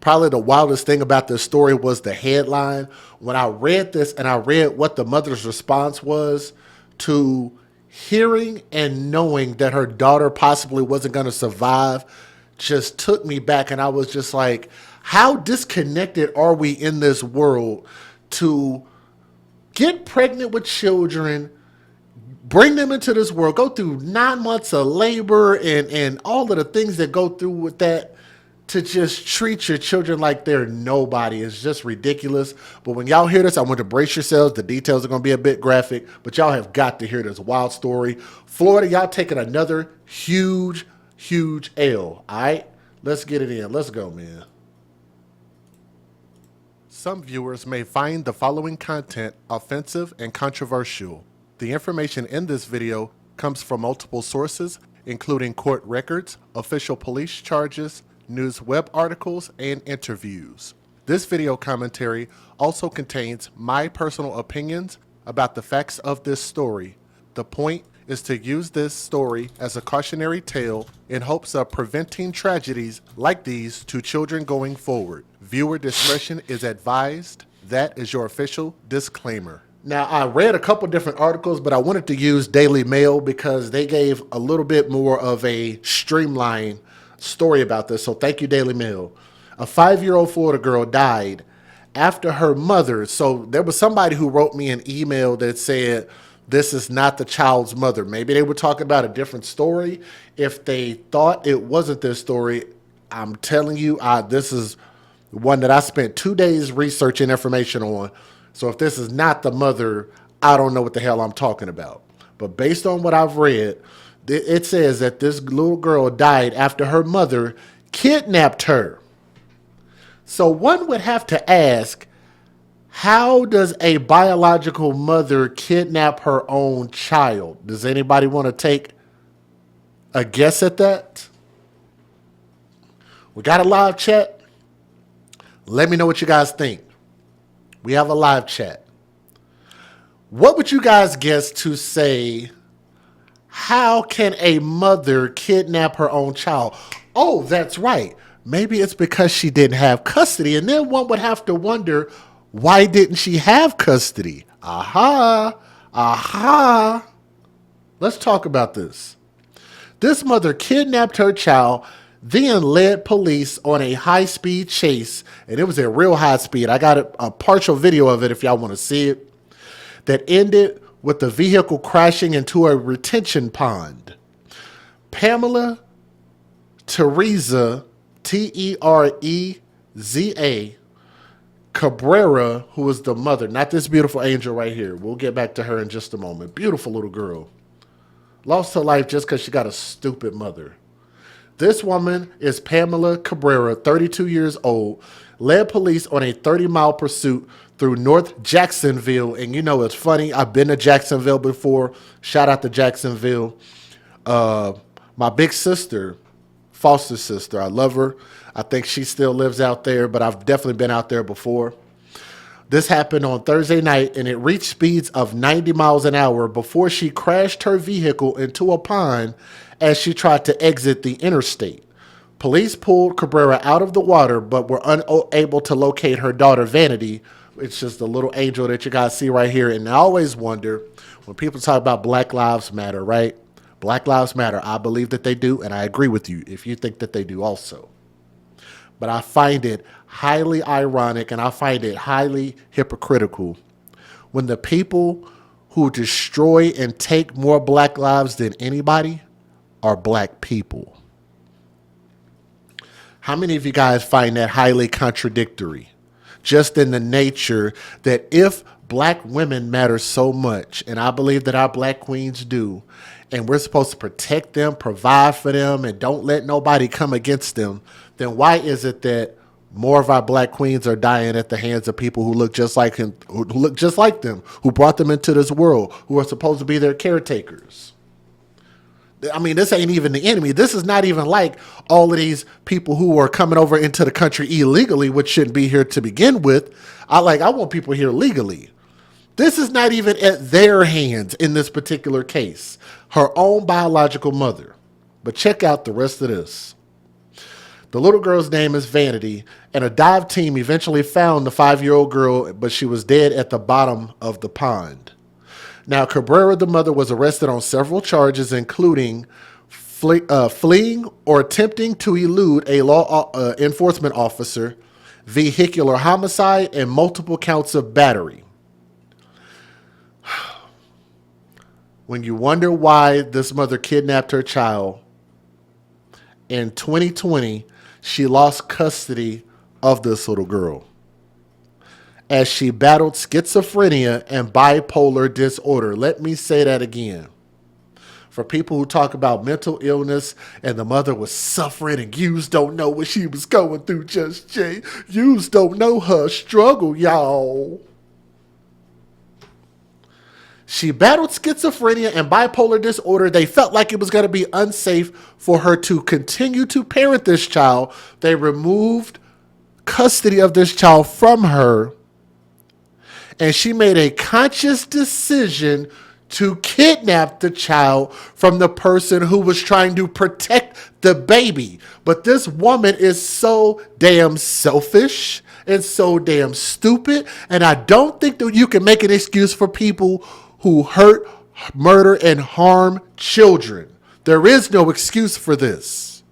Probably the wildest thing about this story was the headline. When I read this and I read what the mother's response was to hearing and knowing that her daughter possibly wasn't going to survive, just took me back. And I was just like, how disconnected are we in this world to get pregnant with children, bring them into this world, go through 9 months of labor and all of the things that go through with that, to just treat your children like they're nobody is just ridiculous. But when y'all hear this, I want to brace yourselves. The details are going to be a bit graphic, but y'all have got to hear this wild story. Florida, y'all taking another huge, huge L. All right, let's get it in. Let's go, man. Some viewers may find the following content offensive and controversial. The information in this video comes from multiple sources, including court records, official police charges, news web articles, and interviews. This video commentary also contains my personal opinions about the facts of this story. The point is to use this story as a cautionary tale in hopes of preventing tragedies like these to children going forward. Viewer discretion is advised. That is your official disclaimer. Now, I read a couple different articles, but I wanted to use Daily Mail because they gave a little bit more of a streamlined story about this. So thank you, Daily Mail. A 5-year-old Florida girl died after her mother. So there was somebody who wrote me an email that said, this is not the child's mother. Maybe they were talking about a different story. If they thought it wasn't this story, I'm telling you, this is one that I spent 2 days researching information on. So if this is not the mother, I don't know what the hell I'm talking about. But based on what I've read, it says that this little girl died after her mother kidnapped her. So one would have to ask, how does a biological mother kidnap her own child? Does anybody want to take a guess at that? We got a live chat. Let me know what you guys think. We have a live chat. What would you guys guess to say? How can a mother kidnap her own child? Oh, that's right. Maybe it's because she didn't have custody. And then one would have to wonder, why didn't she have custody? Aha. Let's talk about this. This mother kidnapped her child, then led police on a high-speed chase. And it was a real high speed. I got a partial video of it if y'all want to see it. That ended with the vehicle crashing into a retention pond. Pamela Teresa, Tereza Cabrera, who was the mother, not this beautiful angel right here. We'll get back to her in just a moment. Beautiful little girl. Lost her life just because she got a stupid mother. This woman is Pamela Cabrera, 32 years old, led police on a 30-mile pursuit through North Jacksonville. And you know, it's funny. I've been to Jacksonville before. Shout out to Jacksonville. My big sister, foster sister, I love her. I think she still lives out there, but I've definitely been out there before. This happened on Thursday night, and it reached speeds of 90 miles an hour before she crashed her vehicle into a pond as she tried to exit the interstate. Police pulled Cabrera out of the water, but were unable to locate her daughter, Vanity. It's just the little angel that you guys see right here. And I always wonder, when people talk about Black Lives Matter, right? Black Lives Matter. I believe that they do, and I agree with you if you think that they do also. But I find it highly ironic, and I find it highly hypocritical when the people who destroy and take more Black lives than anybody are Black people. How many of you guys find that highly contradictory? Just in the nature that if Black women matter so much, and I believe that our Black queens do, and we're supposed to protect them, provide for them, and don't let nobody come against them, then why is it that more of our Black queens are dying at the hands of people who look just like him, who look just like them, who brought them into this world, who are supposed to be their caretakers? I mean, this ain't even the enemy. This is not even like all of these people who are coming over into the country illegally, which shouldn't be here to begin with. I want people here legally. This is not even at their hands in this particular case. Her own biological mother. But check out the rest of this. The little girl's name is Vanity, and a dive team eventually found the 5-year-old girl, but she was dead at the bottom of the pond. Now, Cabrera, the mother, was arrested on several charges, including fleeing or attempting to elude a law enforcement officer, vehicular homicide, and multiple counts of battery. When you wonder why this mother kidnapped her child, in 2020, she lost custody of this little girl as she battled schizophrenia and bipolar disorder. Let me say that again. For people who talk about mental illness and the mother was suffering and yous don't know what she was going through, Just Jay. Yous don't know her struggle, y'all. She battled schizophrenia and bipolar disorder. They felt like it was going to be unsafe for her to continue to parent this child. They removed custody of this child from her, and she made a conscious decision to kidnap the child from the person who was trying to protect the baby. But this woman is so damn selfish and so damn stupid, and I don't think that you can make an excuse for people who hurt, murder, and harm children. There is no excuse for this.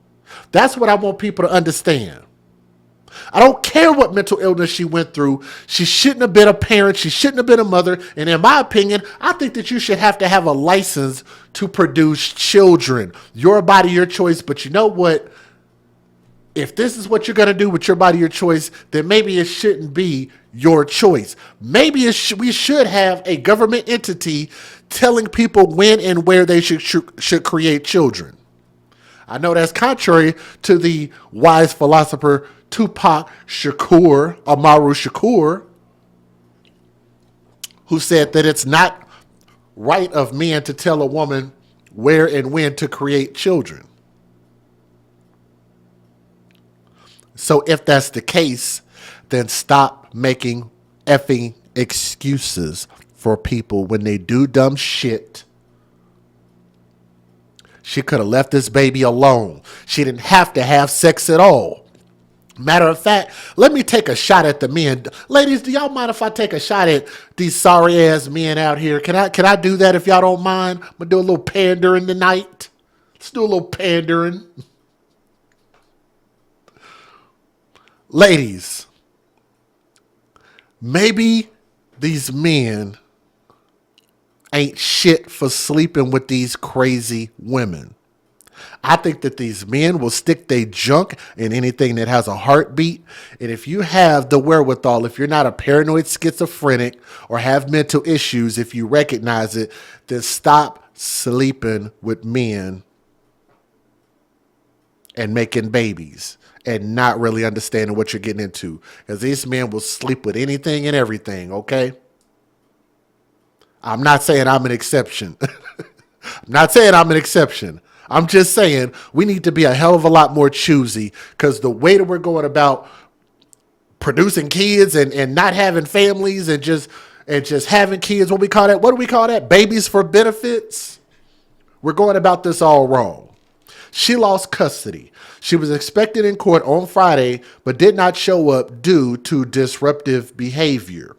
That's what I want people to understand. I don't care what mental illness she went through. She shouldn't have been a parent. She shouldn't have been a mother. And in my opinion, I think that you should have to have a license to produce children. Your body, your choice. But you know what? If this is what you're going to do with your body, your choice, then maybe it shouldn't be your choice. Maybe we should have a government entity telling people when and where they should create children. I know that's contrary to the wise philosopher Tupac Amaru Shakur, who said that it's not right of men to tell a woman where and when to create children. So if that's the case, then stop making effing excuses for people when they do dumb shit. She could have left this baby alone. She didn't have to have sex at all. Matter of fact, let me take a shot at the men. Ladies, do y'all mind if I take a shot at these sorry ass men out here? Can I do that if y'all don't mind? I'm gonna do a little pandering tonight. Let's do a little pandering. Ladies, maybe these men ain't shit for sleeping with these crazy women. I think that these men will stick their junk in anything that has a heartbeat. And if you have the wherewithal, if you're not a paranoid schizophrenic or have mental issues, if you recognize it, then stop sleeping with men and making babies and not really understanding what you're getting into. Because these men will sleep with anything and everything, okay? I'm not saying I'm an exception. I'm not saying I'm an exception. I'm just saying we need to be a hell of a lot more choosy, because the way that we're going about producing kids and not having families and just having kids, what do we call that? Babies for benefits. We're going about this all wrong. She lost custody. She was expected in court on Friday, but did not show up due to disruptive behavior.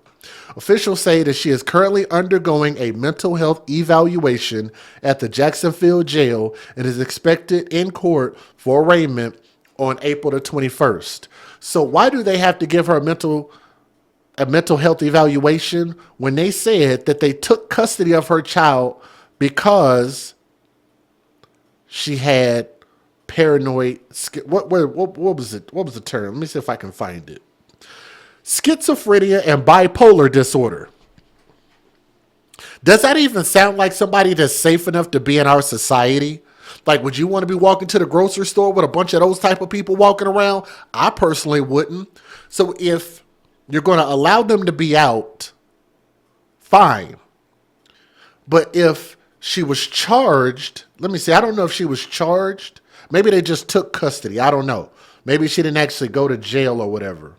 Officials say that she is currently undergoing a mental health evaluation at the Jacksonville jail and is expected in court for arraignment on April the 21st. So why do they have to give her a mental health evaluation when they said that they took custody of her child because she had paranoid, what was it? What was the term? Let me see if I can find it. Schizophrenia and bipolar disorder. Does that even sound like somebody that's safe enough to be in our society? Like, would you want to be walking to the grocery store with a bunch of those type of people walking around? I personally wouldn't. So if you're going to allow them to be out, fine. But if she was charged, let me see, I don't know if she was charged. Maybe they just took custody. I don't know. Maybe she didn't actually go to jail or whatever.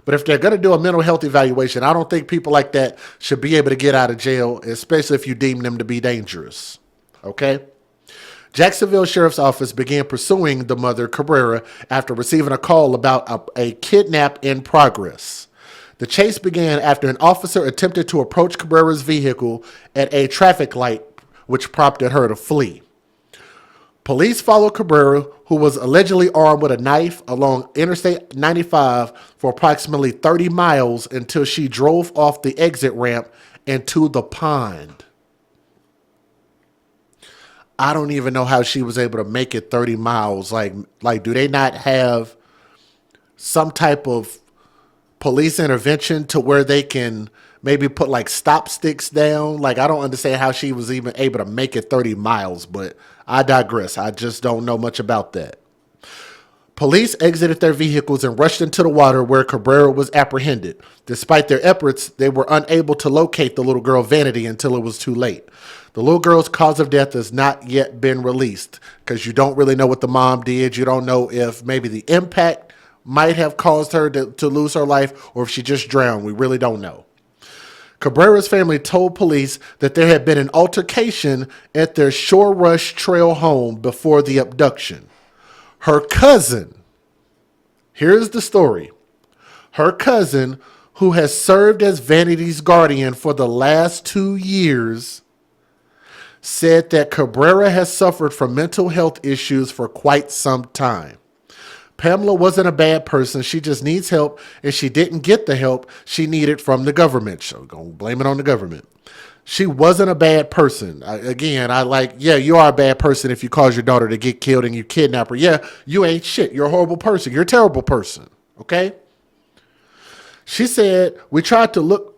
But if they're going to do a mental health evaluation, I don't think people like that should be able to get out of jail, especially if you deem them to be dangerous. Okay? Jacksonville Sheriff's Office began pursuing the mother, Cabrera, after receiving a call about a kidnap in progress. The chase began after an officer attempted to approach Cabrera's vehicle at a traffic light, which prompted her to flee. Police followed Cabrera, who was allegedly armed with a knife, along Interstate 95 for approximately 30 miles until she drove off the exit ramp into the pond. I don't even know how she was able to make it 30 miles. Like, do they not have some type of police intervention to where they can maybe put like stop sticks down? Like, I don't understand how she was even able to make it 30 miles, but I digress. I just don't know much about that. Police exited their vehicles and rushed into the water where Cabrera was apprehended. Despite their efforts, they were unable to locate the little girl Vanity until it was too late. The little girl's cause of death has not yet been released because you don't really know what the mom did. You don't know if maybe the impact might have caused her to lose her life or if she just drowned. We really don't know. Cabrera's family told police that there had been an altercation at their Shore Rush Trail home before the abduction. Her cousin, here's the story. Her cousin, who has served as Vanity's guardian for the last 2 years, said that Cabrera has suffered from mental health issues for quite some time. Pamela wasn't a bad person. She just needs help, and she didn't get the help she needed from the government. So we're going to blame it on the government. She wasn't a bad person. Yeah, you are a bad person if you cause your daughter to get killed and you kidnap her. Yeah, you ain't shit. You're a horrible person. You're a terrible person. Okay? She said, we tried to look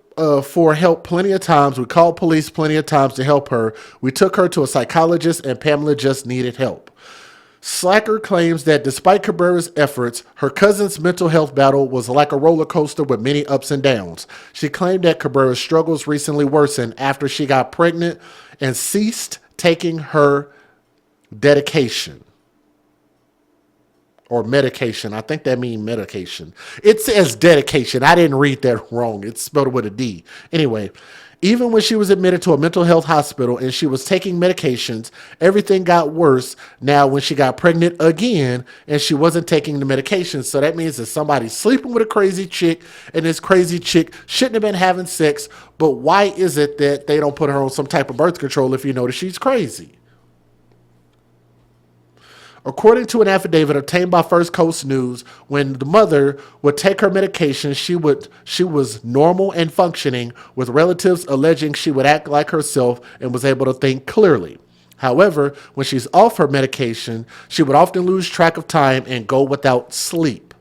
for help plenty of times. We called police plenty of times to help her. We took her to a psychologist, and Pamela just needed help. Slacker claims that despite Cabrera's efforts, her cousin's mental health battle was like a roller coaster with many ups and downs. She claimed that Cabrera's struggles recently worsened after she got pregnant and ceased taking her dedication. Or medication. I think that means medication. It says dedication. I didn't read that wrong. It's spelled with a D. Anyway, even when she was admitted to a mental health hospital and she was taking medications, everything got worse now when she got pregnant again and she wasn't taking the medications. So that means that somebody's sleeping with a crazy chick and this crazy chick shouldn't have been having sex. But why is it that they don't put her on some type of birth control if you know that she's crazy? According to an affidavit obtained by First Coast News, when the mother would take her medication, she was normal and functioning, with relatives alleging she would act like herself and was able to think clearly. However, when she's off her medication, she would often lose track of time and go without sleep.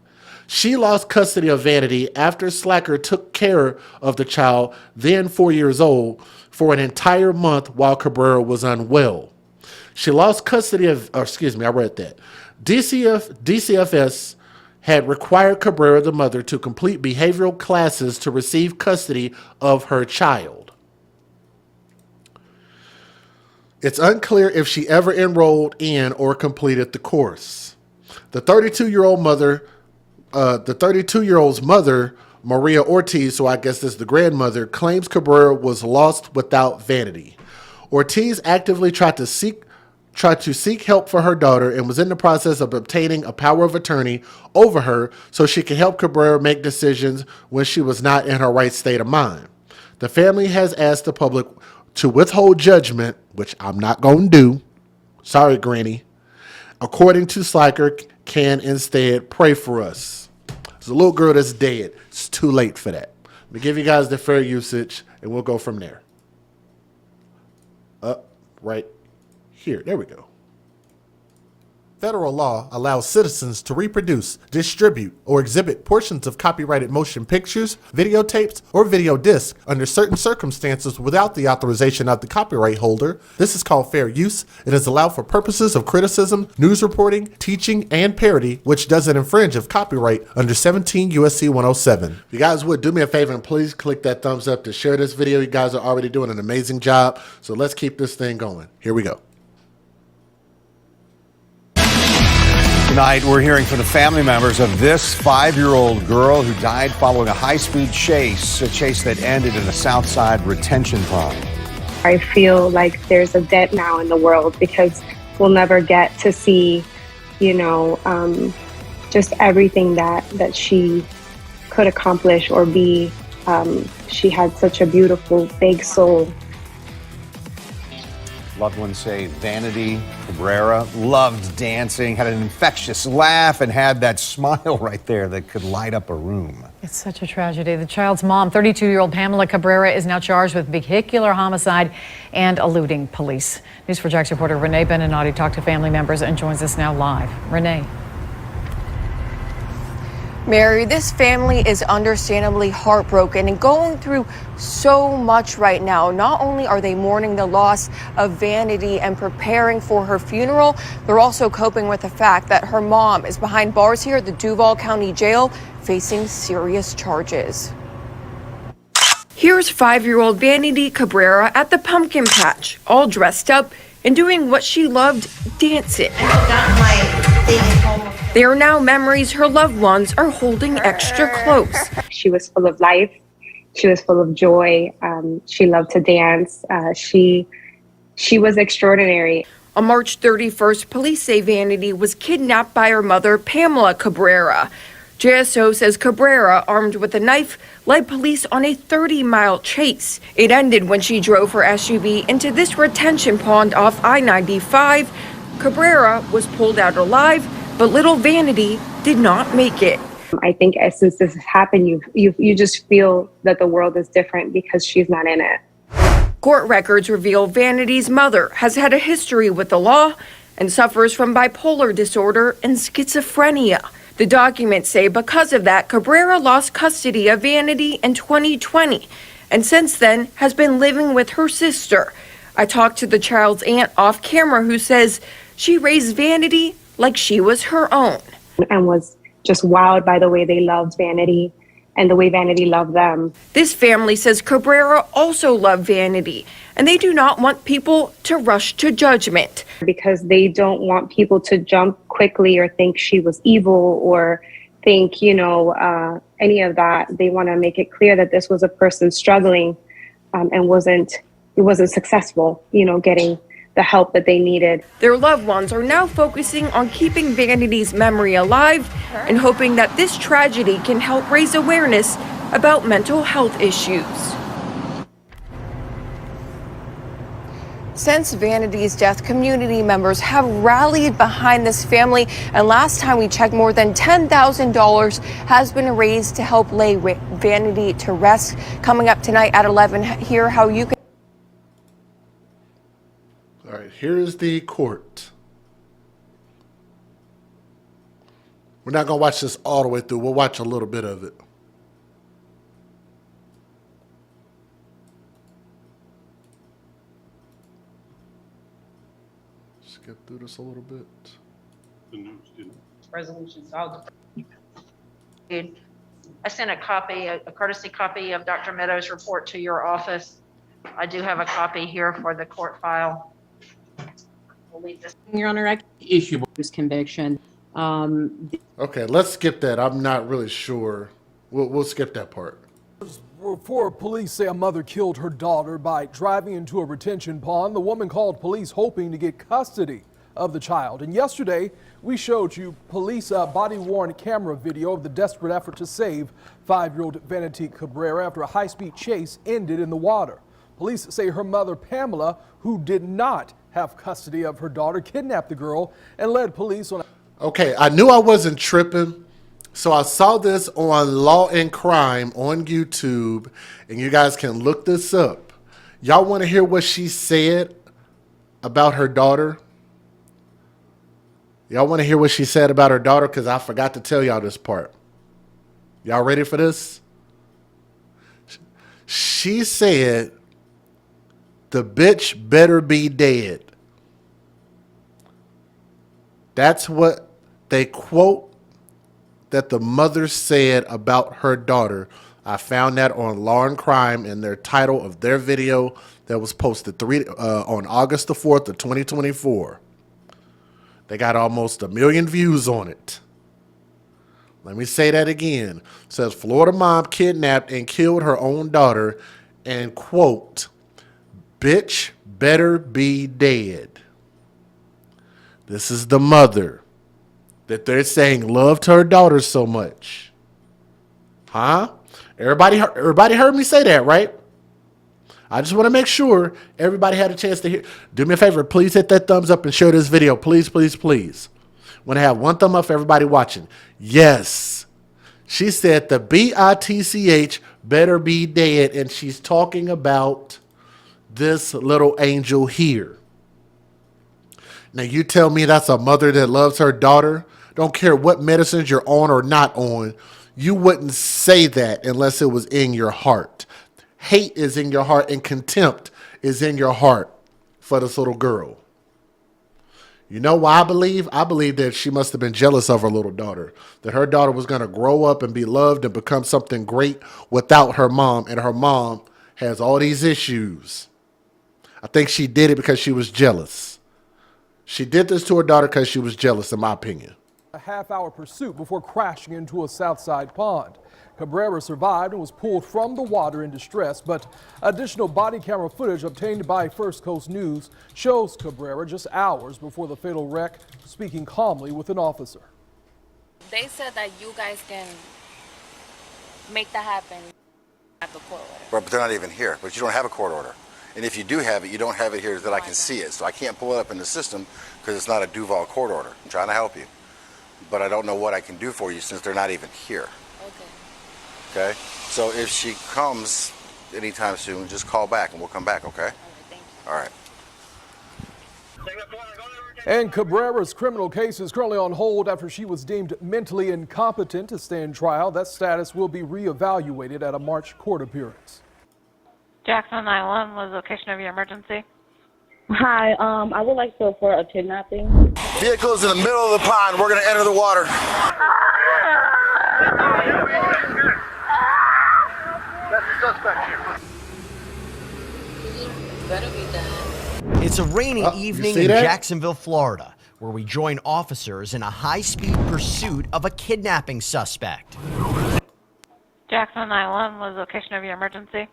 She lost custody of Vanity after Slacker took care of the child, then 4 years old, for an entire month while Cabrera was unwell. She lost custody of, DCFS had required Cabrera, the mother, to complete behavioral classes to receive custody of her child. It's unclear if she ever enrolled in or completed the course. The 32-year-old's mother, Maria Ortiz, so I guess this is the grandmother, claims Cabrera was lost without Vanity. Ortiz actively tried to seek help for her daughter and was in the process of obtaining a power of attorney over her so she could help Cabrera make decisions when she was not in her right state of mind. The family has asked the public to withhold judgment, which I'm not going to do. Sorry, Granny. According to Slacker, can instead pray for us. There's a little girl that's dead. It's too late for that. Let me give you guys the fair usage, and we'll go from there. Right here. There we go. Federal law allows citizens to reproduce, distribute, or exhibit portions of copyrighted motion pictures, videotapes, or video discs under certain circumstances without the authorization of the copyright holder. This is called fair use. It is allowed for purposes of criticism, news reporting, teaching, and parody, which doesn't infringe of copyright under 17 U.S.C. 107. If you guys would do me a favor and please click that thumbs up to share this video. You guys are already doing an amazing job. So let's keep this thing going. Here we go. Tonight, we're hearing from the family members of this 5-year-old girl who died following a high-speed chase, a chase that ended in a Southside retention pond. I feel like there's a debt now in the world because will never get to see, you know, just everything that she could accomplish or be. She had such a beautiful, big soul. Loved ones say Vanity Cabrera loved dancing, had an infectious laugh, and had that smile right there that could light up a room. It's such a tragedy. The child's mom, 32-year-old Pamela Cabrera, is now charged with vehicular homicide and eluding police. News4Jax reporter Renee Beninati talked to family members and joins us now live. Renee. Mary, this family is understandably heartbroken and going through so much right now. Not only are they mourning the loss of Vanity and preparing for her funeral, they're also coping with the fact that her mom is behind bars here at the Duval County Jail facing serious charges. Here's 5-year-old Vanity Cabrera at the pumpkin patch, all dressed up and doing what she loved, dancing. They are now memories her loved ones are holding extra close. She was full of life. She was full of joy. She loved to dance. She was extraordinary. On March 31st, police say Vanity was kidnapped by her mother, Pamela Cabrera. JSO says Cabrera, armed with a knife, led police on a 30-mile chase. It ended when she drove her SUV into this retention pond off I-95. Cabrera was pulled out alive, but little Vanity did not make it. I think since this has happened, you just feel that the world is different because she's not in it. Court records reveal Vanity's mother has had a history with the law and suffers from bipolar disorder and schizophrenia. The documents say because of that, Cabrera lost custody of Vanity in 2020 and since then has been living with her sister. I talked to the child's aunt off camera who says she raised Vanity like she was her own. And was just wowed by the way they loved Vanity and the way Vanity loved them. This family says Cabrera also loved Vanity, and they do not want people to rush to judgment. Because they don't want people to jump quickly or think she was evil or think, any of that. They want to make it clear that this was a person struggling and wasn't successful, getting the help that they needed. Their loved ones are now focusing on keeping Vanity's memory alive and hoping that this tragedy can help raise awareness about mental health issues. Since Vanity's death, community members have rallied behind this family, and last time we checked, more than $10,000 has been raised to help lay Vanity to rest. Coming up tonight at 11, hear how you can. All right, here is the court. We're not going to watch this all the way through. We'll watch a little bit of it. Skip through this a little bit. Resolutions. I sent a copy, a courtesy copy of Dr. Meadows' report to your office. I do have a copy here for the court file. We'll leave this. Your Honor, I issue this conviction. Okay, let's skip that. I'm not really sure. We'll skip that part. Before police say a mother killed her daughter by driving into a retention pond, the woman called police hoping to get custody of the child. And yesterday, we showed you police body-worn camera video of the desperate effort to save 5-year-old Vanity Cabrera after a high-speed chase ended in the water. Police say her mother, Pamela, who did not have custody of her daughter, kidnapped the girl and led police on. Okay, I knew I wasn't tripping, so I saw this on Law and Crime on YouTube, and you guys can look this up. Y'all want to hear what she said about her daughter? Y'all want to hear what she said about her daughter? Because I forgot to tell y'all this part. Y'all ready for this? She said, "The bitch better be dead." That's what they quote that the mother said about her daughter. I found that on Law and Crime in their title of their video that was posted on August the 4th of 2024. They got almost 1 million views on it. Let me say that again. It says Florida mom kidnapped and killed her own daughter and quote, "Bitch better be dead." This is the mother that they're saying loved her daughter so much. Huh? Everybody heard me say that, right? I just want to make sure everybody had a chance to hear. Do me a favor, please hit that thumbs up and share this video. Please, please, please. Want to have one thumb up for everybody watching. Yes. She said the BITCH better be dead, and she's talking about this little angel here. Now you tell me that's a mother that loves her daughter? Don't care what medicines you're on or not on. You wouldn't say that unless it was in your heart. Hate is in your heart and contempt is in your heart for this little girl. You know why I believe? I believe that she must have been jealous of her little daughter, that her daughter was going to grow up and be loved and become something great without her mom, and her mom has all these issues. I think she did it because she was jealous. She did this to her daughter because she was jealous, in my opinion. A half-hour pursuit before crashing into a Southside pond. Cabrera survived and was pulled from the water in distress, but additional body camera footage obtained by First Coast News shows Cabrera just hours before the fatal wreck speaking calmly with an officer. They said that you guys can make that happen at the court order. But they're not even here, but you don't have a court order. And if you do have it, you don't have it here that I can see it. So I can't pull it up in the system because it's not a Duval court order. I'm trying to help you. But I don't know what I can do for you since they're not even here. Okay? So if she comes anytime soon, just call back and we'll come back, okay? All right. And Cabrera's criminal case is currently on hold after she was deemed mentally incompetent to stand trial. That status will be reevaluated at a March court appearance. Jackson 911 was the location of your emergency. Hi, I would like to report a kidnapping. Vehicle's in the middle of the pond. We're going to enter the water. That's the suspect here. Better be done. It's a rainy evening in Jacksonville, Florida, where we join officers in a high-speed pursuit of a kidnapping suspect. Jackson 911 was the location of your emergency.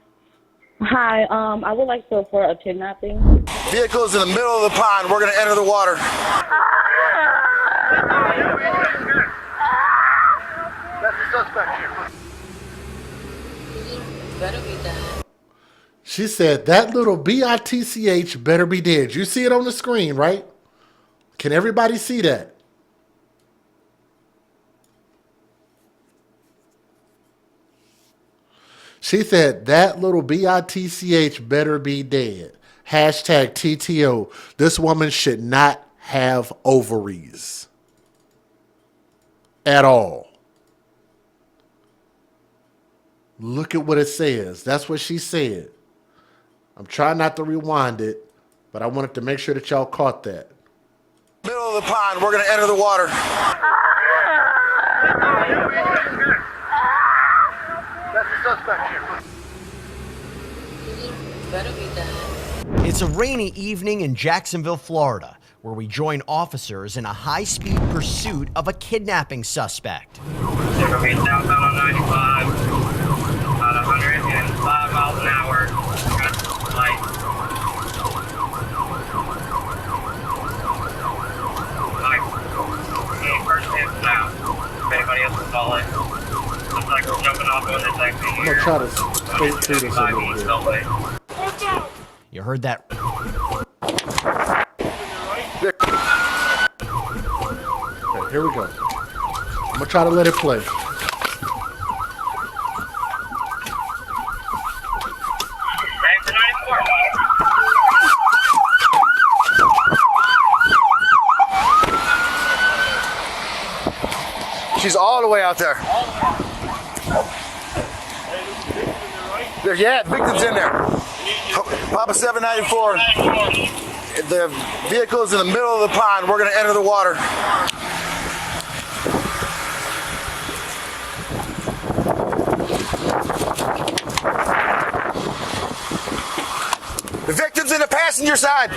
Hi, I would like to report a kidnapping. Vehicle's in the middle of the pond. We're going to enter the water. That's the suspect here. Better be done. She said that little BITCH better be dead. You see it on the screen, right? Can everybody see that? She said that little BITCH better be dead. Hashtag TTO. This woman should not have ovaries at all. Look at what it says. That's what she said. I'm trying not to rewind it, but I wanted to make sure that y'all caught that. Middle of the pond. We're going to enter the water. That's the suspect here. Better be done. It's a rainy evening in Jacksonville, Florida, where we join officers in a high-speed pursuit of a kidnapping suspect. Southbound on 95, about 105 miles an hour. Got the light. First hands out. If anybody else can call it. Looks like we're jumping off on this exit I'm here. going to try to skate through this a little bit. You heard that? Okay, here we go. I'm going to try to let it play. She's all the way out there. Yeah, victim's in there. Papa 794. The vehicle is in the middle of the pond. We're going to enter the water. The victim's in the passenger side.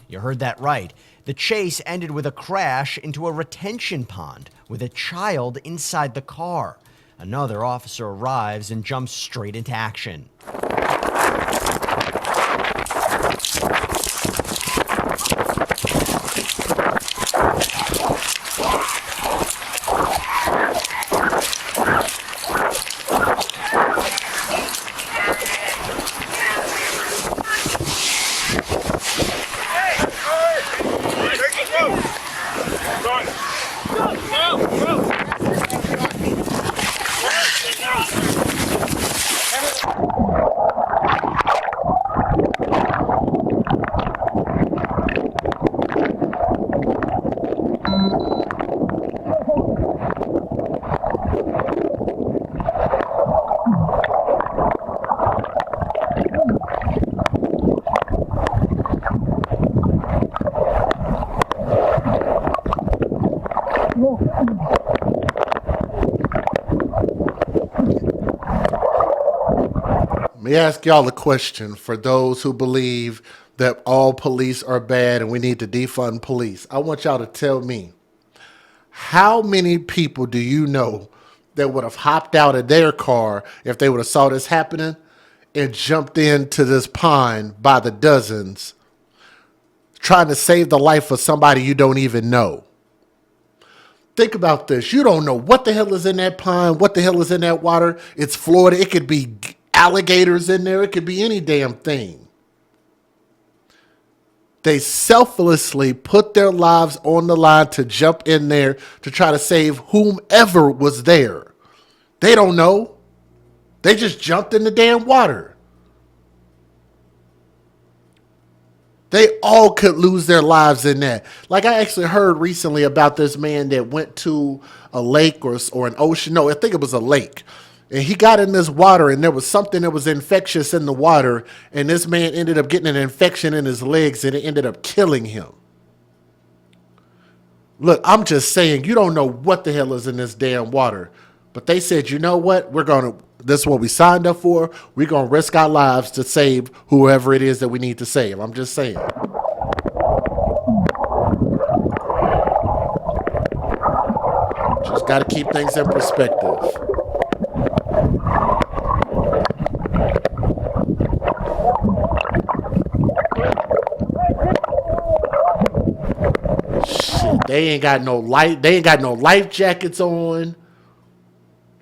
You heard that right. The chase ended with a crash into a retention pond with a child inside the car. Another officer arrives and jumps straight into action. me ask y'all a question for those who believe that all police are bad and we need to defund police. I want y'all to tell me, how many people do you know that would have hopped out of their car if they would have saw this happening and jumped into this pond by the dozens trying to save the life of somebody you don't even know? Think about this. You don't know what the hell is in that pond, what the hell is in that water. It's Florida. It could be alligators in there. It could be any damn thing. They selflessly put their lives on the line to jump in there to try to save whomever was there. They don't know. They just jumped in the damn water. They all could lose their lives in that. Like, I actually heard recently about this man that went to a lake or an ocean. No, I think it was a lake. And he got in this water and there was something that was infectious in the water. And this man ended up getting an infection in his legs and it ended up killing him. Look, I'm just saying, you don't know what the hell is in this damn water. But they said, you know what? This is what we signed up for. We're going to risk our lives to save whoever it is that we need to save. I'm just saying. Just got to keep things in perspective. Shit, they ain't got no life jackets on.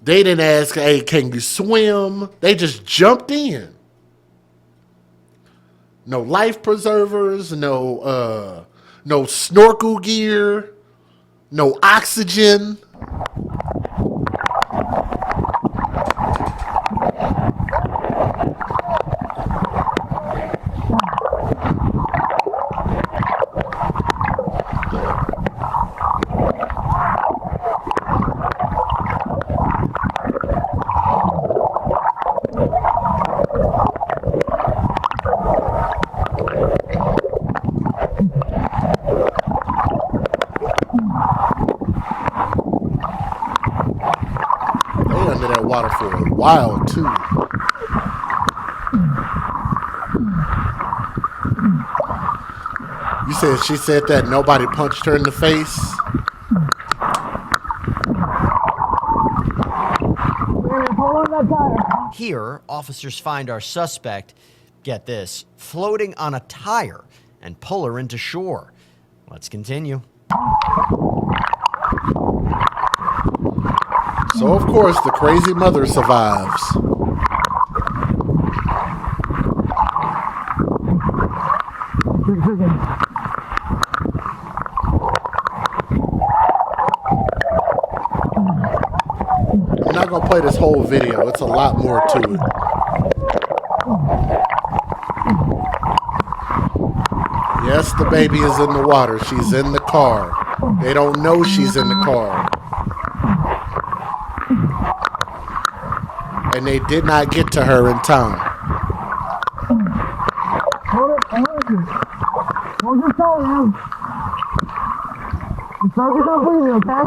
They didn't ask, hey, can you swim? They just jumped in. No life preservers, no snorkel gear, no oxygen. Under that water for a while too. She said that nobody punched her in the face. Here, officers find our suspect, get this, floating on a tire and pull her into shore. Let's continue. So, of course, the crazy mother survives. I'm not going to play this whole video. It's a lot more to it. Yes, the baby is in the water. She's in the car. They don't know she's in the car. And they did not get to her in time. Focus on breathing, okay?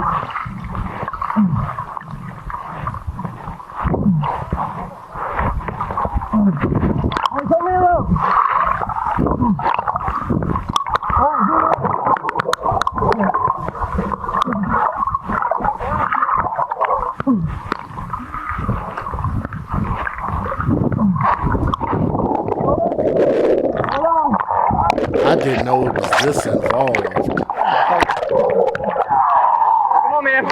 I didn't know it was this involved. Come on, man.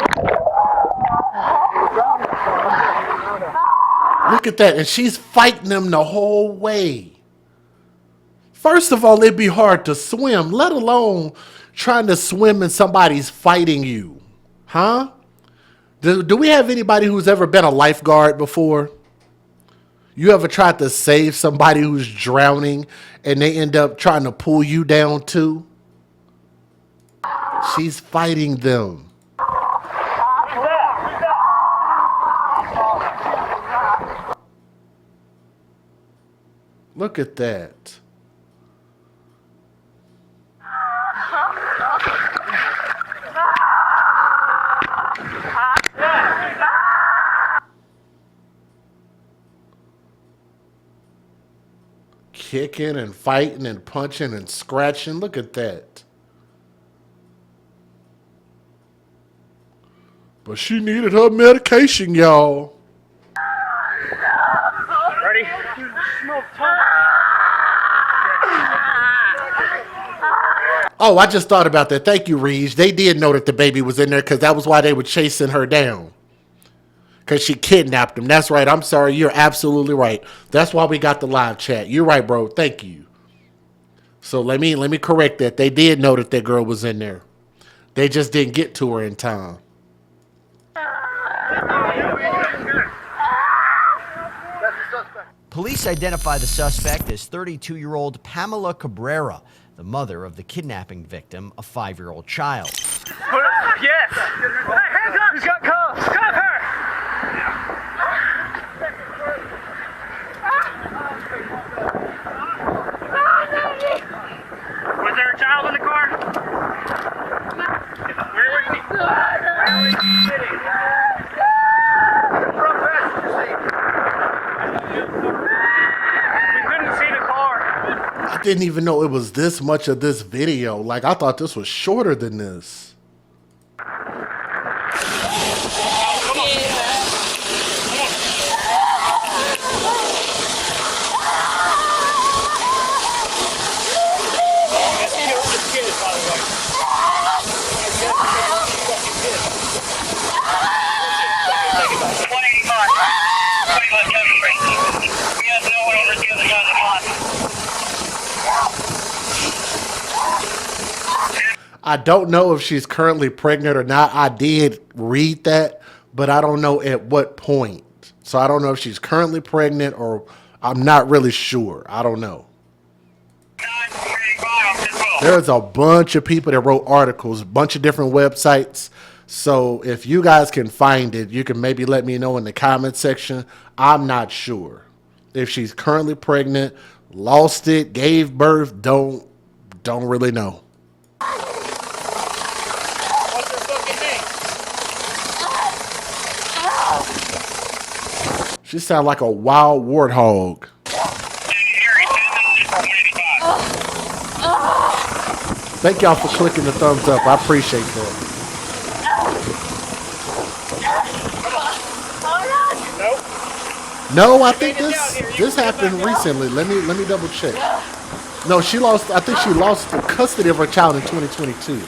Look at that. And she's fighting them the whole way. First of all, it'd be hard to swim, let alone trying to swim and somebody's fighting you. Huh? Do we have anybody who's ever been a lifeguard before? You ever tried to save somebody who's drowning and they end up trying to pull you down too? She's fighting them. Look at that. kicking and fighting and punching and scratching. Look at that. But she needed her medication, y'all. Ready? Oh, I just thought about that. Thank you, Reeves. They did know that the baby was in there because that was why they were chasing her down. Because she kidnapped him. That's right. I'm sorry. You're absolutely right. That's why we got the live chat. You're right, bro. Thank you. So let me correct that. They did know that girl was in there. They just didn't get to her in time. Police identify the suspect as 32-year-old Pamela Cabrera, the mother of the kidnapping victim, a 5-year-old child. Yes! Hands up! She's got cuffs! Cuff her! Was there a child in the car? Where was he? Where was he sitting? Front passenger seat. We couldn't see the car. I didn't even know it was this much of this video. Like, I thought this was shorter than this. I don't know if she's currently pregnant or not. I did read that, but I don't know at what point. So I don't know if she's currently pregnant or I'm not really sure. I don't know. There's a bunch of people that wrote articles, a bunch of different websites. So if you guys can find it, you can maybe let me know in the comment section. I'm not sure if she's currently pregnant, lost it, gave birth. Don't really know. She sounds like a wild warthog. Thank y'all for clicking the thumbs up. I appreciate that. No, I think this happened recently. Let me double check. No, she lost. I think she lost the custody of her child in 2022.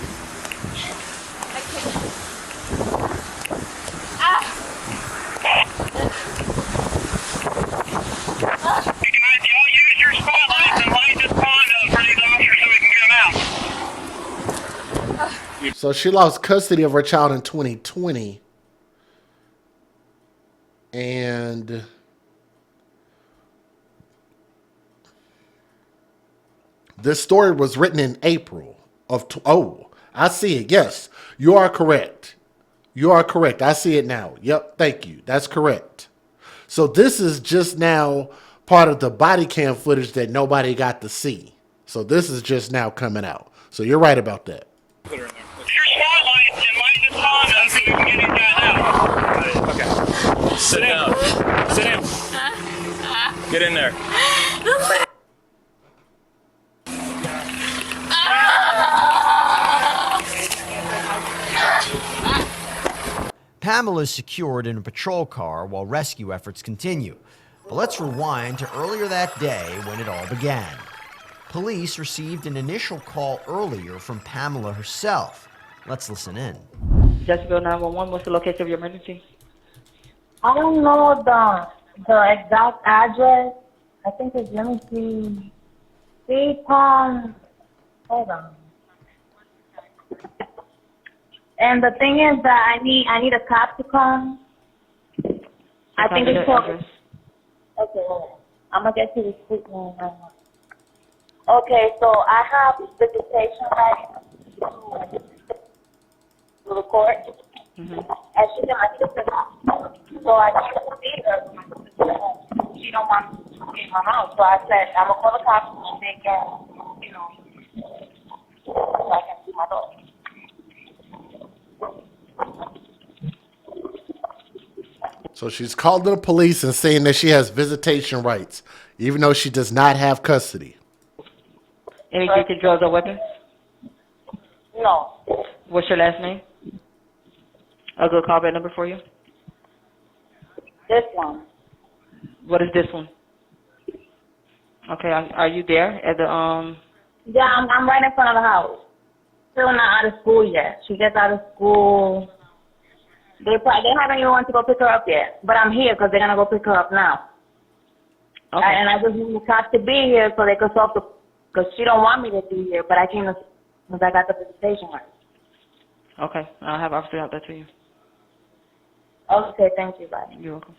So she lost custody of her child in 2020. And this story was written in April of, I see it. Yes, you are correct. You are correct. I see it now. Yep, thank you. That's correct. So this is just now part of the body cam footage that nobody got to see. So this is just now coming out. So you're right about that. Put her in there. Your spotlight and light this pond up so we can get it down. Okay. Sit down. Sit down. Get in there. Pamela is secured in a patrol car while rescue efforts continue. But let's rewind to earlier that day when it all began. Police received an initial call earlier from Pamela herself. Let's listen in. Jessica 911, what's the location of your emergency? I don't know the exact address. I think it's, let me see. Hold on. And the thing is that I need a cop to come. I think it's called. Okay, hold on. I'm gonna get to the street name right now. Okay, so I have visitation rights to the court. Mm-hmm. And she said I need to sit down. So I need to see her. She don't want to be in my house. So I said, I'm going to call the cops and they can, so I can see my dog. So she's called to the police and saying that she has visitation rights, even though she does not have custody. Any addicted drugs or weapons? No. What's your last name? A good callback number for you? This one. What is this one? Okay, are you there at the Yeah, I'm right in front of the house. Still not out of school yet. She gets out of school. They haven't even went to go pick her up yet. But I'm here because they're gonna go pick her up now. Okay. And I just need the cops to be here so they can solve the. Because she don't want me to be here, but I came because I got the visitation right. Okay, I'll have officer out there to you. Okay, thank you, bye. You're welcome.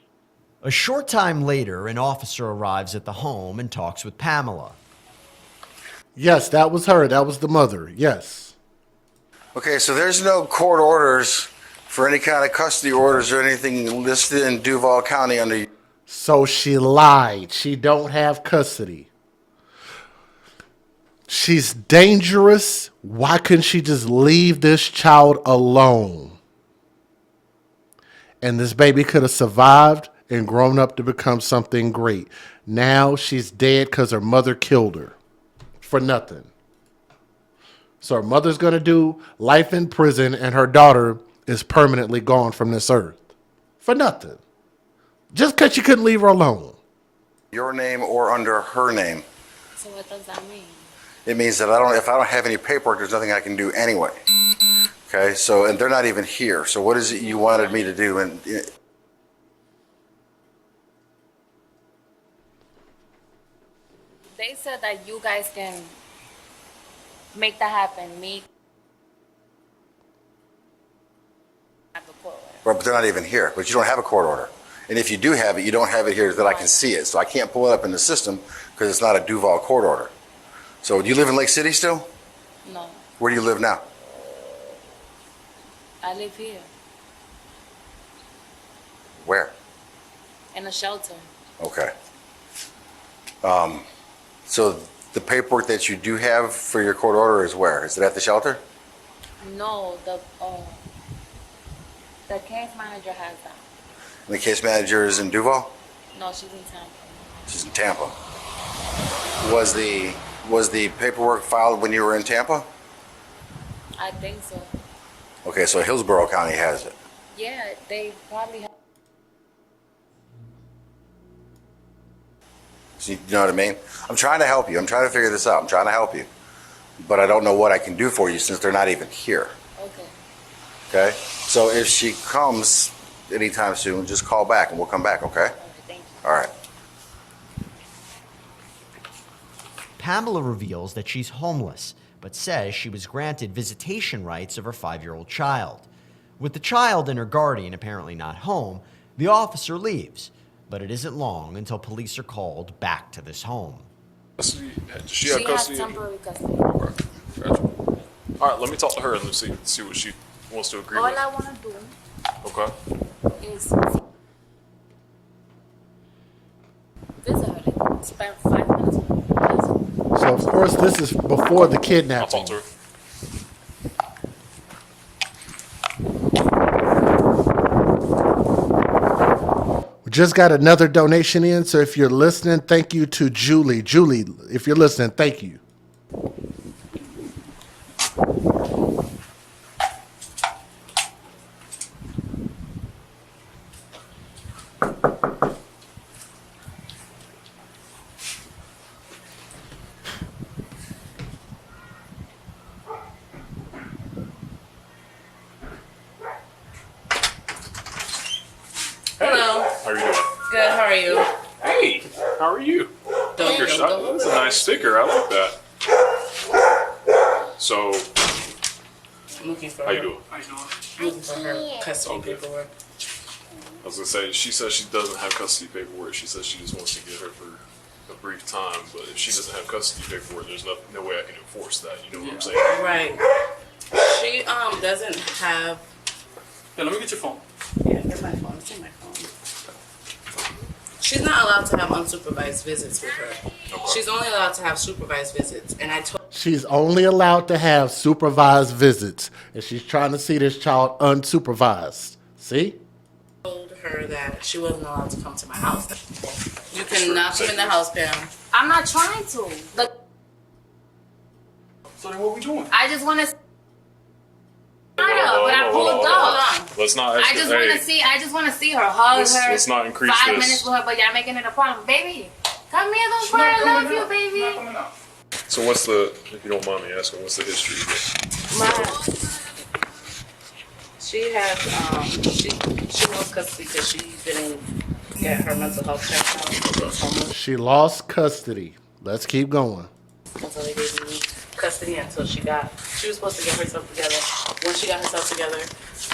A short time later, an officer arrives at the home and talks with Pamela. Yes, that was her. That was the mother. Yes. Okay, so there's no court orders for any kind of custody orders or anything listed in Duval County under. So she lied. She don't have custody. She's dangerous. Why couldn't she just leave this child alone? And this baby could have survived and grown up to become something great. Now she's dead because her mother killed her for nothing. So her mother's going to do life in prison and her daughter is permanently gone from this earth for nothing. Just because she couldn't leave her alone. Your name or under her name. So what does that mean? It means that if I don't have any paperwork, there's nothing I can do anyway. Okay, so, and they're not even here. So what is it you wanted me to do? And They said that you guys can make that happen. Me. At the court order. but they're not even here. But you don't have a court order. And if you do have it, you don't have it here that I can see it. So I can't pull it up in the system because it's not a Duval court order. So do you live in Lake City still? No, Where do you live now? I live here Where? in a shelter. Okay. So the paperwork that you do have for your court order is where? Is it at the shelter? No, the case manager has that. And the case manager is in Duval? No, she's in Tampa. She's in Tampa. Was the paperwork filed when you were in Tampa? I think so. Okay, so Hillsborough County has it. Yeah, they probably have. So you know what I mean? I'm trying to help you. I'm trying to figure this out. I'm trying to help you. But I don't know what I can do for you since they're not even here. Okay. Okay? So if she comes anytime soon, just call back and we'll come back, okay? Okay, thank you. All right. Pamela reveals that she's homeless, but says she was granted visitation rights of her 5-year-old child. With the child and her guardian apparently not home, the officer leaves, but it isn't long until police are called back to this home. Does she She have has custody? temporary custody. Okay. Gotcha. All right, let me talk to her and let's see what she wants to agree All with. I want to do Okay. is visit her. Spend 5 minutes with her. So of course this is before the I'll kidnapping. talk to her. We just got another donation in, so if you're listening, thank you to Julie. Julie, if you're listening, thank you. Hello. How are you doing? Good. How are you? Hey, how are you? Don't Your go, shot. go. That's a nice sticker. I like that. So, I'm looking for how her. you doing? Looking for her custody Okay. paperwork. I was gonna say she says she doesn't have custody paperwork. She says she just wants to get her for a brief time. But if she doesn't have custody paperwork, there's no way I can enforce that. You know what I'm saying? Right. She doesn't have. Yeah, let me get your phone. Yeah, get my phone. It's in my phone. She's not allowed to have unsupervised visits with her. She's only allowed to have supervised visits, and I told. She's only allowed to have supervised visits, and she's trying to see this child unsupervised. See? Told her that she wasn't allowed to come to my house. You cannot come in the house, Pam. I'm not trying to. Look, So then what we doing? I just want to. But I pulled up. Let's not. I just want to see. I just want to see her, hug her. Let's not increase 5 this. minutes with her, but y'all making it a problem, baby. Come here, little boy. I love you, baby. So what's the? If you don't mind me asking, what's the history of She has she lost custody because she didn't get her mental health checked out. She's homeless. She lost custody. Let's keep going. Until they gave me custody until she was supposed to get herself together. When she got herself together,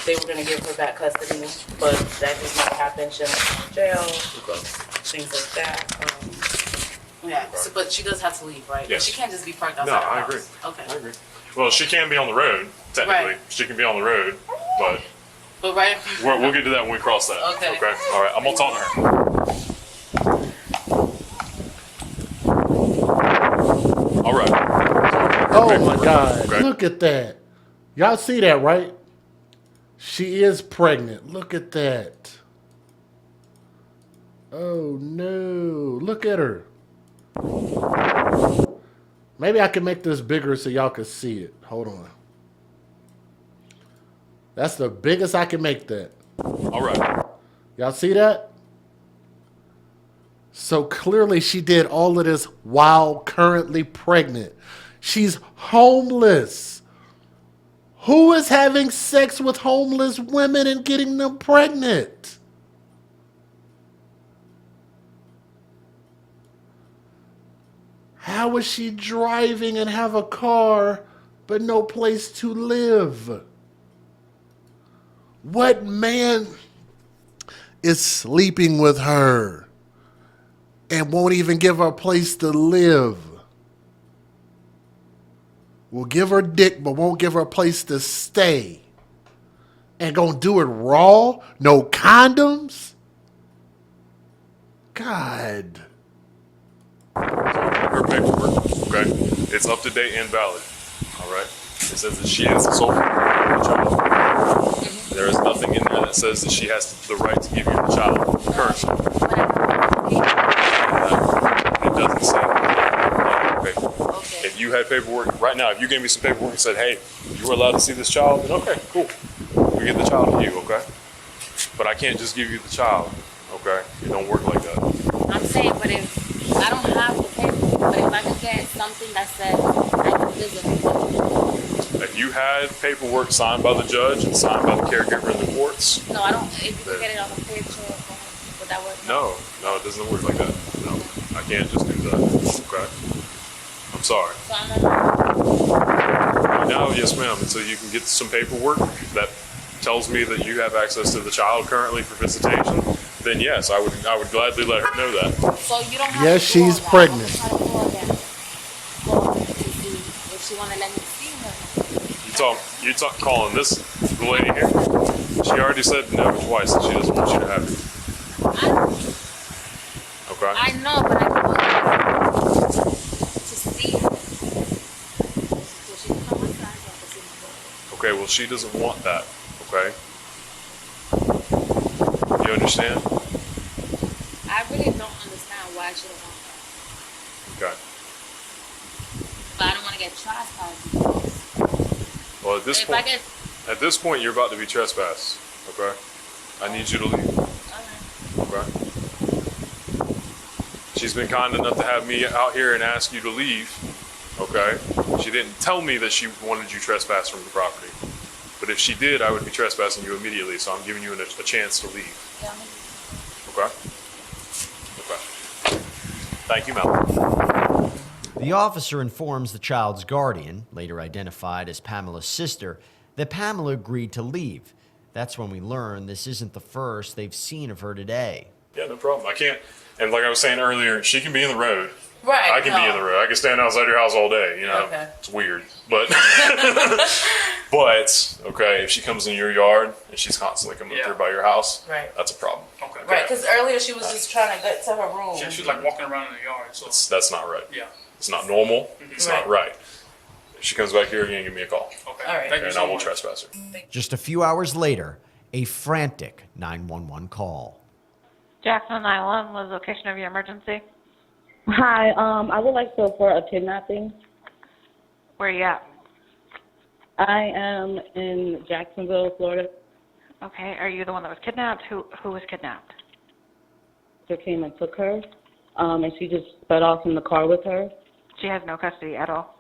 they were going to give her back custody, but that just never happened. She ended up in jail, things like that. Yeah, so, but she does have to leave, right? Yes. She can't just be parked outside No, her I house. agree. Okay. I agree. Well, she can be on the road, technically. Right. She can be on the road, but right. we'll get to that when we cross that. Okay. Okay. All right. I'm gonna talk to her. All right. Oh my God. Look at that. Y'all see that, right? She is pregnant. Look at that. Oh no. Look at her. Maybe I can make this bigger so y'all can see it. Hold on. That's the biggest I can make that. All right. Y'all see that? So clearly she did all of this while currently pregnant. She's homeless. Who is having sex with homeless women and getting them pregnant? How is she driving and have a car but no place to live? What man is sleeping with her and won't even give her a place to live? Will give her dick but won't give her a place to stay. And gonna do it raw? No condoms? God. Her paperwork, okay? It's up to date and valid. All right. It says that she is the sole proprietor of the child. There is nothing in there that says that she has the right to give you the child currently. It doesn't say paperwork. If you had paperwork right now, if you gave me some paperwork and said, hey, you were allowed to see this child, then okay, cool. We get the child to you, okay? But I can't just give you the child, okay? It don't work like that. I'm saying, but if I don't have the paperwork, but if I could get something that says I can visit her. If you had paperwork signed by the judge and signed by the caregiver in the courts. No, I don't. If you could get it on a picture, would that work? No, it doesn't work like that. No, I can't just do that. Okay. I'm sorry. So I'm No, yes, ma'am. Until you can get some paperwork that tells me that you have access to the child currently for visitation, then yes, I would gladly let her know that. So you don't have Yes, to do all she's that. pregnant. I'm gonna call again. Call to see if she wanna let me see her. You talk calling this the lady here. She already said no twice that she doesn't want you to have it. Okay. I know, but I called to see her. So she can come outside so I can see her. Okay, well she doesn't want that. Okay. You understand? I really don't understand why she don't want that. Okay. But I don't want to get trespassed. Well, at this point, you're about to be trespassed. Okay. I need you to leave. Okay. She's been kind enough to have me out here and ask you to leave. Okay. She didn't tell me that she wanted you trespassed from the property. But if she did, I would be trespassing you immediately. So I'm giving you a chance to leave. Okay. Okay. Thank you, Mel. The officer informs the child's guardian, later identified as Pamela's sister, that Pamela agreed to leave. That's when we learn this isn't the first they've seen of her today. Yeah, no problem. I can't. And like I was saying earlier, she can be in the road. Right. I can be in the road. I can stand outside your house all day. You know, Okay. It's weird, but but okay. If she comes in your yard and she's constantly coming through by your house, Right. that's a problem. Okay. Right, because earlier she was just trying to get to her room. Yeah, she was like walking around in the yard. So That's not right. yeah. It's not normal. It's not right. If she comes back here again, give me a call. Okay. All right. Thank you And so I will much. trespass her. Just a few hours later, a frantic 911 call. Jackson 911 was location of your emergency. Hi, I would like to report a kidnapping. Where are you at? I am in Jacksonville, Florida. Okay, are you the one that was kidnapped? Who was kidnapped? They came and took her, and she just sped off in the car with her. She has no custody at all.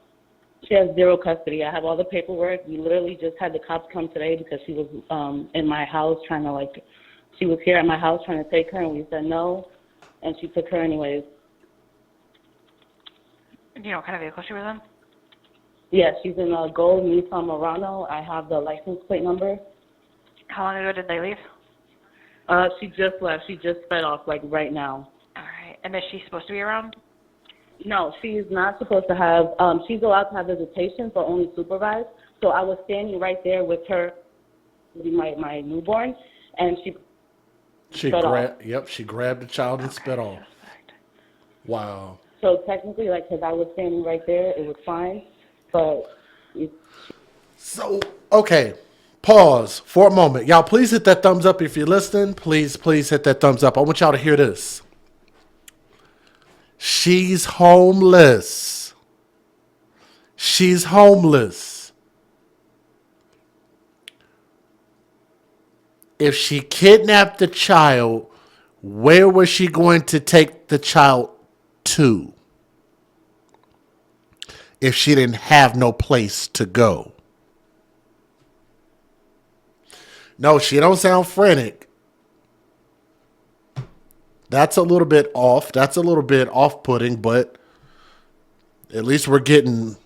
She has zero custody. I have all the paperwork. We literally just had the cops come today because she was in my house trying to, she was here at my house trying to take her, and we said no, and she took her anyways. Do you know what kind of vehicle she was in? Yeah, she's in a gold Nissan Murano. I have the license plate number. How long ago did they leave? She just left. She just sped off, right now. All right. And is she supposed to be around? No, she's not supposed to have, she's allowed to have visitation, but only supervised. So I was standing right there with her, my newborn, and she sped off. She grabbed the child and sped off. Wow. So technically, because I was standing right there, it was fine. But so, okay, pause for a moment. Y'all, please hit that thumbs up if you're listening. Please hit that thumbs up. I want y'all to hear this. She's homeless. She's homeless. If she kidnapped the child, where was she going to take the child to? If she didn't have no place to go. No, she don't sound frantic. That's a little bit off. That's a little bit off-putting, but at least we're getting,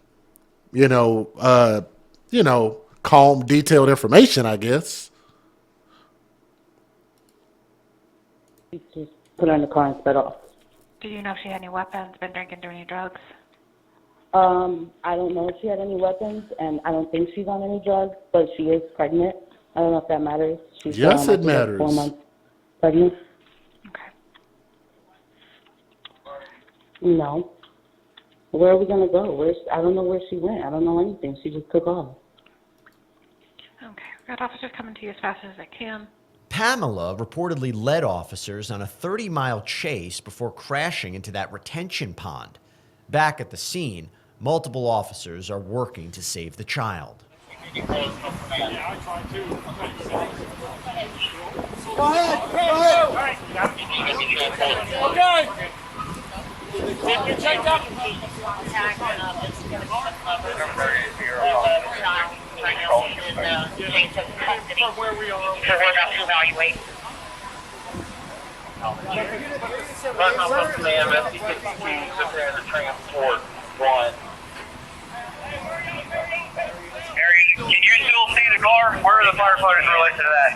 calm, detailed information, I guess. She just put her in the car and sped off. Do you know if she had any weapons, been drinking, doing any drugs? I don't know if she had any weapons, and I don't think she's on any drugs, but she is pregnant. I don't know if that matters. She's yes, it matters. 4 months pregnant. Okay. No. Where are we going to go? I don't know where she went. I don't know anything. She just took off. Okay. We've got officers coming to you as fast as they can. Pamela reportedly led officers on a 30-mile chase before crashing into that retention pond. Back at the scene, multiple officers are working to save the child. Go ahead. Okay. If you check up. From where we are. We're about to evaluate. Run up to the MS, you get to prepare the transport one. Can you still see the car? Where are the firefighters related to that?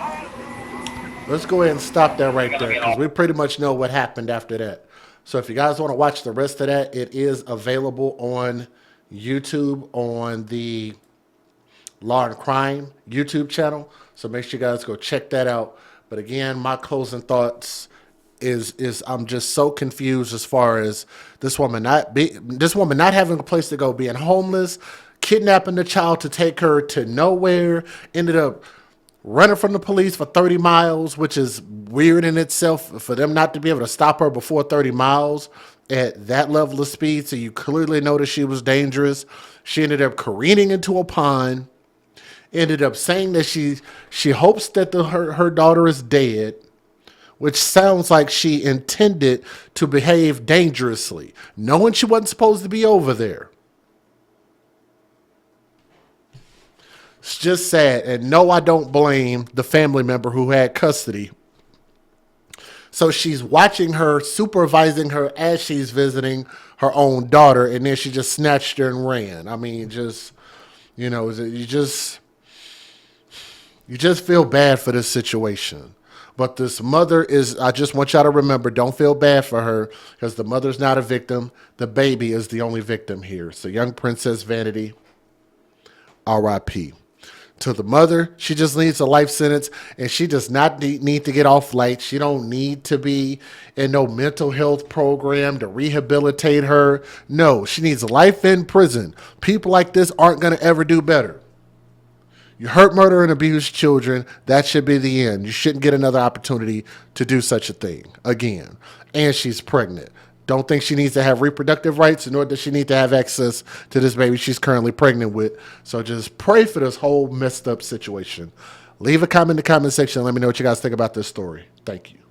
Let's go ahead and stop that right there because we pretty much know what happened after that. So if you guys want to watch the rest of that, it is available on YouTube on the Law and Crime YouTube channel. So make sure you guys go check that out. But again, my closing thoughts is I'm just so confused as far as this woman not having a place to go, being homeless, kidnapping the child to take her to nowhere, ended up running from the police for 30 miles, which is weird in itself for them not to be able to stop her before 30 miles at that level of speed. So you clearly noticed she was dangerous. She ended up careening into a pond, ended up saying that she hopes that her daughter is dead, which sounds like she intended to behave dangerously, knowing she wasn't supposed to be over there. It's just sad. And no, I don't blame the family member who had custody. So she's watching her, supervising her as she's visiting her own daughter, and then she just snatched her and ran. I mean, you just feel bad for this situation. But this mother I just want y'all to remember, don't feel bad for her because the mother's not a victim. The baby is the only victim here. So young Princess Vanity, R.I.P. To the mother, she just needs a life sentence, and she does not need to get off light. She don't need to be in no mental health program to rehabilitate her. No, she needs life in prison. People like this aren't going to ever do better. You hurt, murder, and abuse children. That should be the end. You shouldn't get another opportunity to do such a thing again. And she's pregnant. Don't think she needs to have reproductive rights, nor does she need to have access to this baby she's currently pregnant with. So just pray for this whole messed up situation. Leave a comment in the comment section and let me know what you guys think about this story. Thank you.